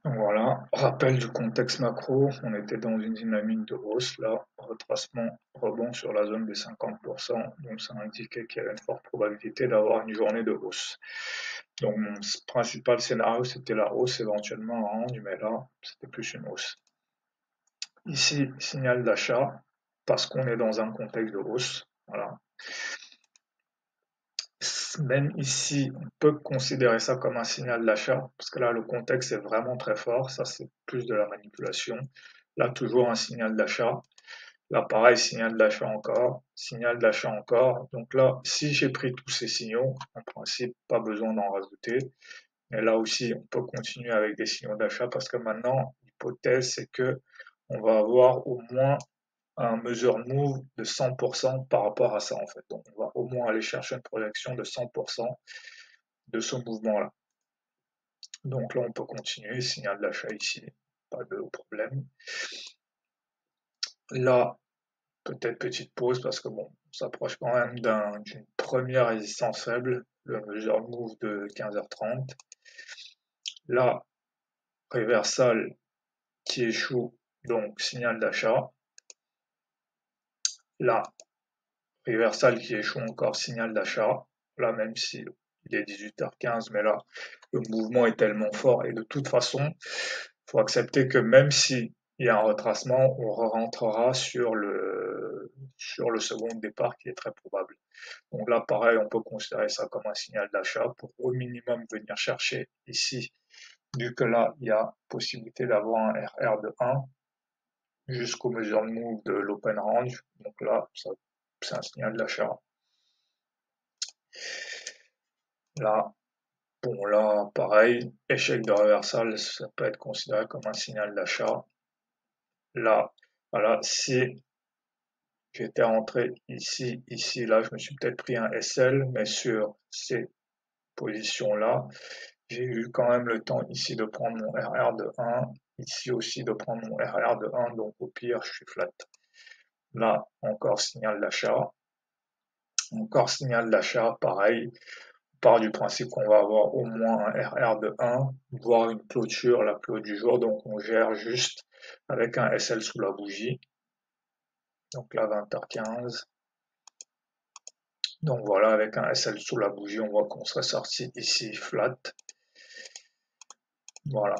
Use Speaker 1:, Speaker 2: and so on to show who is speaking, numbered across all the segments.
Speaker 1: Donc voilà, rappel du contexte macro, on était dans une dynamique de hausse, là, retracement, rebond sur la zone des 50%, donc ça indiquait qu'il y avait une forte probabilité d'avoir une journée de hausse. Donc mon principal scénario, c'était la hausse éventuellement en rendu, mais là, c'était plus une hausse. Ici, signal d'achat, parce qu'on est dans un contexte de hausse, voilà. Même ici, on peut considérer ça comme un signal d'achat, parce que là, le contexte est vraiment très fort. Ça, c'est plus de la manipulation. Là, toujours un signal d'achat. Là, pareil, signal d'achat encore, signal d'achat encore. Donc là, si j'ai pris tous ces signaux, en principe, pas besoin d'en rajouter. Mais là aussi, on peut continuer avec des signaux d'achat parce que maintenant, l'hypothèse, c'est que on va avoir au moins un measure move de 100% par rapport à ça en fait. Donc on va au moins aller chercher une projection de 100% de ce mouvement-là. Donc là on peut continuer, signal d'achat ici, pas de problème. Là, peut-être petite pause parce que bon, on s'approche quand même d'une première résistance faible, le measure move de 15h30. Là, reversal qui échoue, donc signal d'achat. Là, reversal qui échoue encore, signal d'achat. Là, même si il est 18h15, mais là, le mouvement est tellement fort et de toute façon, il faut accepter que même si il y a un retracement, on rentrera sur le second départ qui est très probable. Donc là, pareil, on peut considérer ça comme un signal d'achat pour au minimum venir chercher ici, vu que là, il y a possibilité d'avoir un RR de 1 jusqu'au measure move de l'open range. Donc là, c'est un signal d'achat. Là, bon, là, pareil, échec de reversal, ça peut être considéré comme un signal d'achat. Là, voilà, si j'étais rentré ici, ici, là, je me suis peut-être pris un SL, mais sur ces positions-là, j'ai eu quand même le temps ici de prendre mon RR de 1, ici aussi de prendre mon RR de 1, donc au pire, je suis flat. Là, encore signal d'achat. Encore signal d'achat, pareil. On part du principe qu'on va avoir au moins un RR de 1, voire une clôture, la clôture du jour, donc on gère juste avec un SL sous la bougie. Donc là, 20h15. Donc voilà, avec un SL sous la bougie, on voit qu'on serait sorti ici flat. Voilà.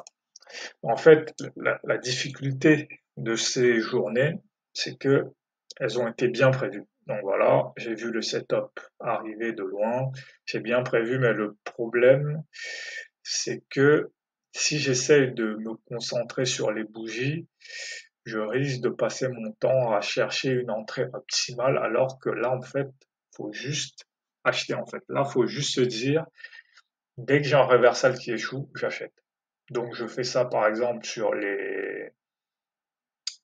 Speaker 1: En fait, la difficulté de ces journées, c'est que elles ont été bien prévues. Donc voilà, j'ai vu le setup arriver de loin, j'ai bien prévu, mais le problème, c'est que si j'essaye de me concentrer sur les bougies, je risque de passer mon temps à chercher une entrée optimale, alors que là, en fait, faut juste acheter, en fait. Là, faut juste se dire, dès que j'ai un reversal qui échoue, j'achète. Donc, je fais ça, par exemple,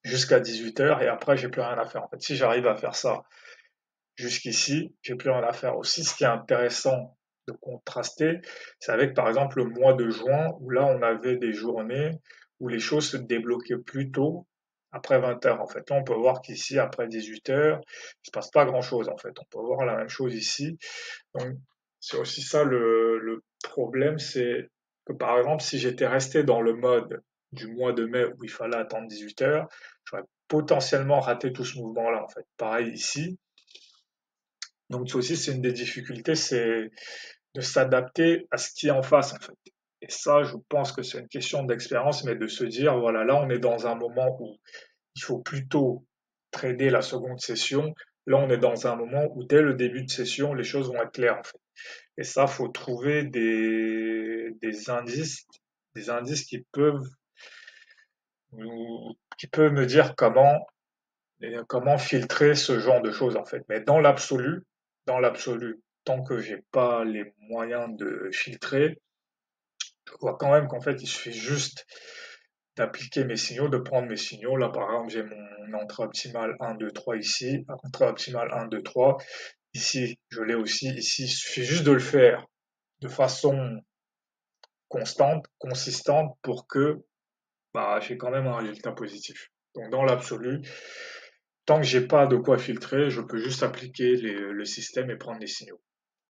Speaker 1: jusqu'à 18h et après, j'ai plus rien à faire. En fait, si j'arrive à faire ça jusqu'ici, j'ai plus rien à faire. Aussi, ce qui est intéressant de contraster, c'est avec, par exemple, le mois de juin, où là, on avait des journées où les choses se débloquaient plus tôt, après 20h. En fait, là, on peut voir qu'ici, après 18h, il se passe pas grand-chose, en fait. On peut voir la même chose ici. Donc, c'est aussi ça le problème, c'est que, par exemple, si j'étais resté dans le mode du mois de mai où il fallait attendre 18h, j'aurais potentiellement raté tout ce mouvement-là, en fait. Pareil ici. Donc ça aussi, c'est une des difficultés, c'est de s'adapter à ce qui est en face, en fait. Et ça, je pense que c'est une question d'expérience, mais de se dire, voilà, là, on est dans un moment où il faut plutôt trader la seconde session. Là, on est dans un moment où dès le début de session, les choses vont être claires, en fait. Et ça, faut trouver des indices qui peuvent me dire comment filtrer ce genre de choses en fait. Mais dans l'absolu, tant que j'ai pas les moyens de filtrer, je vois quand même qu'en fait il suffit juste d'appliquer mes signaux, de prendre mes signaux. Là par exemple j'ai mon entrée optimale 1, 2, 3 ici, entrée optimale 1, 2, 3. Ici je l'ai aussi, ici il suffit juste de le faire de façon constante, consistante pour que j'ai quand même un résultat positif. Donc dans l'absolu, tant que j'ai pas de quoi filtrer, je peux juste appliquer le système et prendre les signaux.